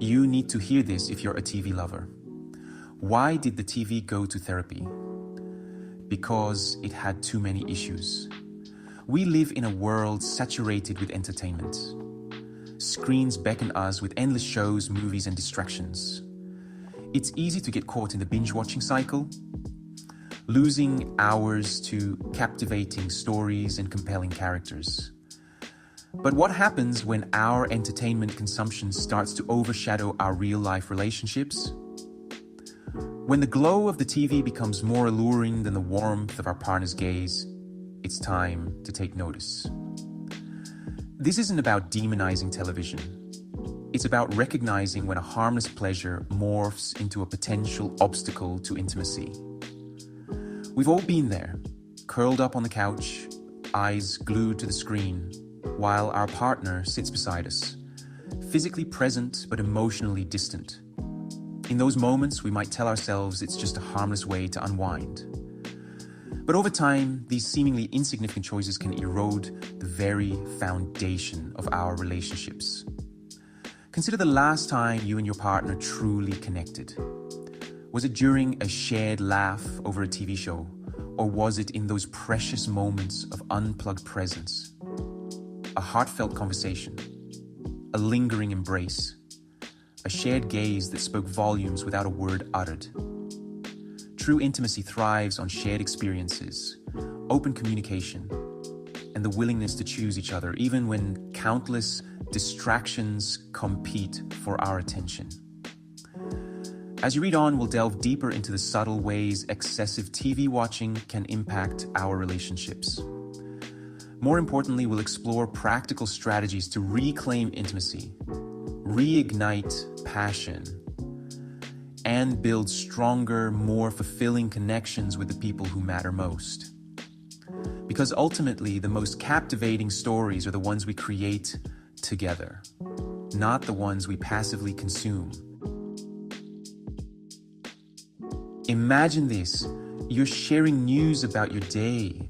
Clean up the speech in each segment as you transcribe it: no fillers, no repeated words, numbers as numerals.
You need to hear this if you're a TV lover. Why did the TV go to therapy? Because it had too many issues. We live in a world saturated with entertainment. Screens beckon us with endless shows, movies, and distractions. It's easy to get caught in the binge-watching cycle, losing hours to captivating stories and compelling characters. But what happens when our entertainment consumption starts to overshadow our real-life relationships? When the glow of the TV becomes more alluring than the warmth of our partner's gaze, it's time to take notice. This isn't about demonizing television. It's about recognizing when a harmless pleasure morphs into a potential obstacle to intimacy. We've all been there, curled up on the couch, eyes glued to the screen, while our partner sits beside us, physically present but emotionally distant. In those moments, we might tell ourselves it's just a harmless way to unwind. But over time, these seemingly insignificant choices can erode the very foundation of our relationships. Consider the last time you and your partner truly connected. Was it during a shared laugh over a TV show, or was it in those precious moments of unplugged presence? A heartfelt conversation, a lingering embrace, a shared gaze that spoke volumes without a word uttered. True intimacy thrives on shared experiences, open communication, and the willingness to choose each other, even when countless distractions compete for our attention. As you read on, we'll delve deeper into the subtle ways excessive TV watching can impact our relationships. More importantly, we'll explore practical strategies to reclaim intimacy, reignite passion, and build stronger, more fulfilling connections with the people who matter most. Because ultimately, the most captivating stories are the ones we create together, not the ones we passively consume. Imagine this: you're sharing news about your day,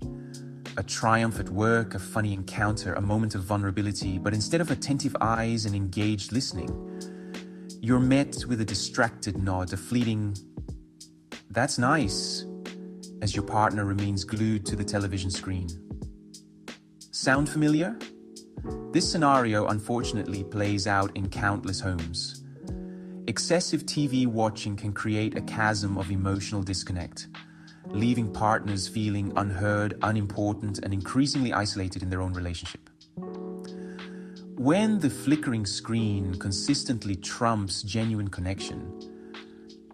a triumph at work, a funny encounter, a moment of vulnerability, but instead of attentive eyes and engaged listening, you're met with a distracted nod, a fleeting, "That's nice," as your partner remains glued to the television screen. Sound familiar? This scenario unfortunately plays out in countless homes. Excessive TV watching can create a chasm of emotional disconnect, leaving partners feeling unheard, unimportant, and increasingly isolated in their own relationship. When the flickering screen consistently trumps genuine connection,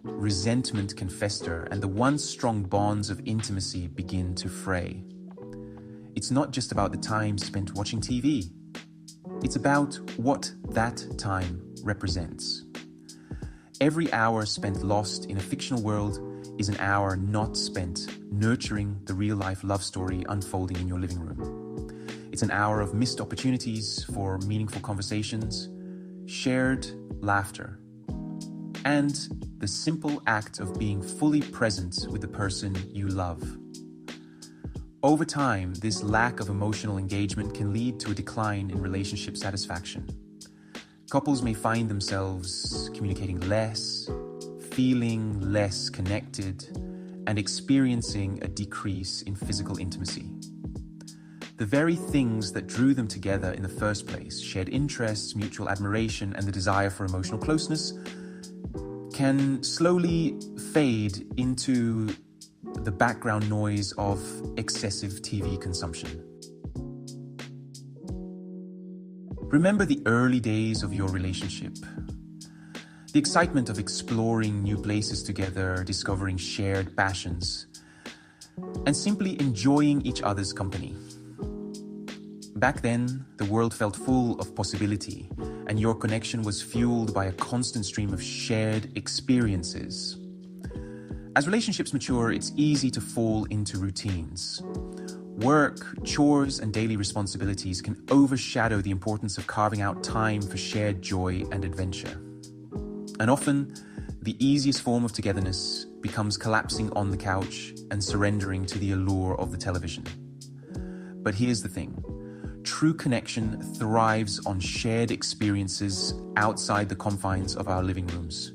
resentment can fester and the once strong bonds of intimacy begin to fray. It's not just about the time spent watching TV. It's about what that time represents. Every hour spent lost in a fictional world is an hour not spent nurturing the real-life love story unfolding in your living room. It's an hour of missed opportunities for meaningful conversations, shared laughter, and the simple act of being fully present with the person you love. Over time, this lack of emotional engagement can lead to a decline in relationship satisfaction. Couples may find themselves communicating less, feeling less connected, and experiencing a decrease in physical intimacy. The very things that drew them together in the first place, shared interests, mutual admiration, and the desire for emotional closeness, can slowly fade into the background noise of excessive TV consumption. Remember the early days of your relationship. The excitement of exploring new places together, discovering shared passions, and simply enjoying each other's company. Back then, the world felt full of possibility, and your connection was fueled by a constant stream of shared experiences. As relationships mature, it's easy to fall into routines. Work, chores, and daily responsibilities can overshadow the importance of carving out time for shared joy and adventure. And often, the easiest form of togetherness becomes collapsing on the couch and surrendering to the allure of the television. But here's the thing. True connection thrives on shared experiences outside the confines of our living rooms.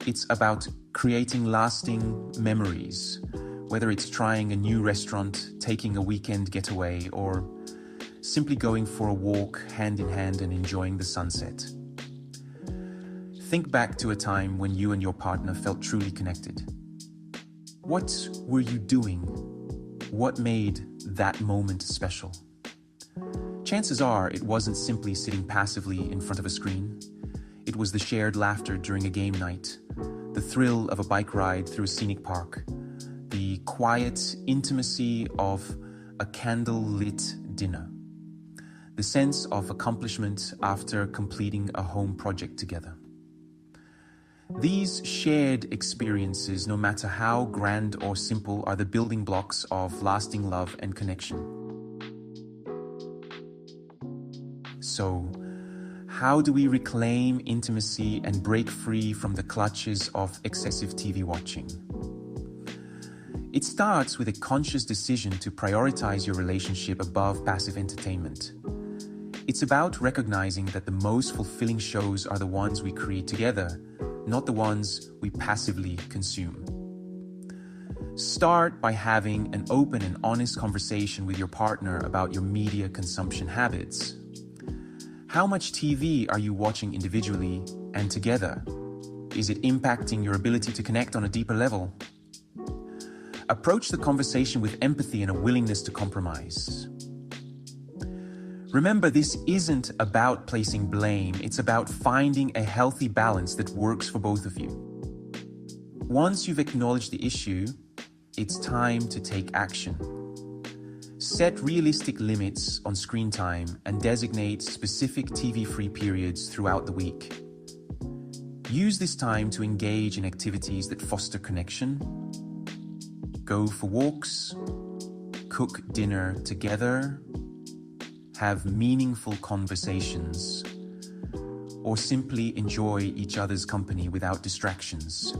It's about creating lasting memories, whether it's trying a new restaurant, taking a weekend getaway, or simply going for a walk hand in hand and enjoying the sunset. Think back to a time when you and your partner felt truly connected. What were you doing? What made that moment special? Chances are it wasn't simply sitting passively in front of a screen. It was the shared laughter during a game night, the thrill of a bike ride through a scenic park, the quiet intimacy of a candle-lit dinner, the sense of accomplishment after completing a home project together. These shared experiences, no matter how grand or simple, are the building blocks of lasting love and connection. So, how do we reclaim intimacy and break free from the clutches of excessive TV watching? It starts with a conscious decision to prioritize your relationship above passive entertainment. It's about recognizing that the most fulfilling shows are the ones we create together, not the ones we passively consume. Start by having an open and honest conversation with your partner about your media consumption habits. How much TV are you watching individually and together? Is it impacting your ability to connect on a deeper level? Approach the conversation with empathy and a willingness to compromise. Remember, this isn't about placing blame, it's about finding a healthy balance that works for both of you. Once you've acknowledged the issue, it's time to take action. Set realistic limits on screen time and designate specific TV-free periods throughout the week. Use this time to engage in activities that foster connection. Go for walks, cook dinner together, have meaningful conversations, or simply enjoy each other's company without distractions.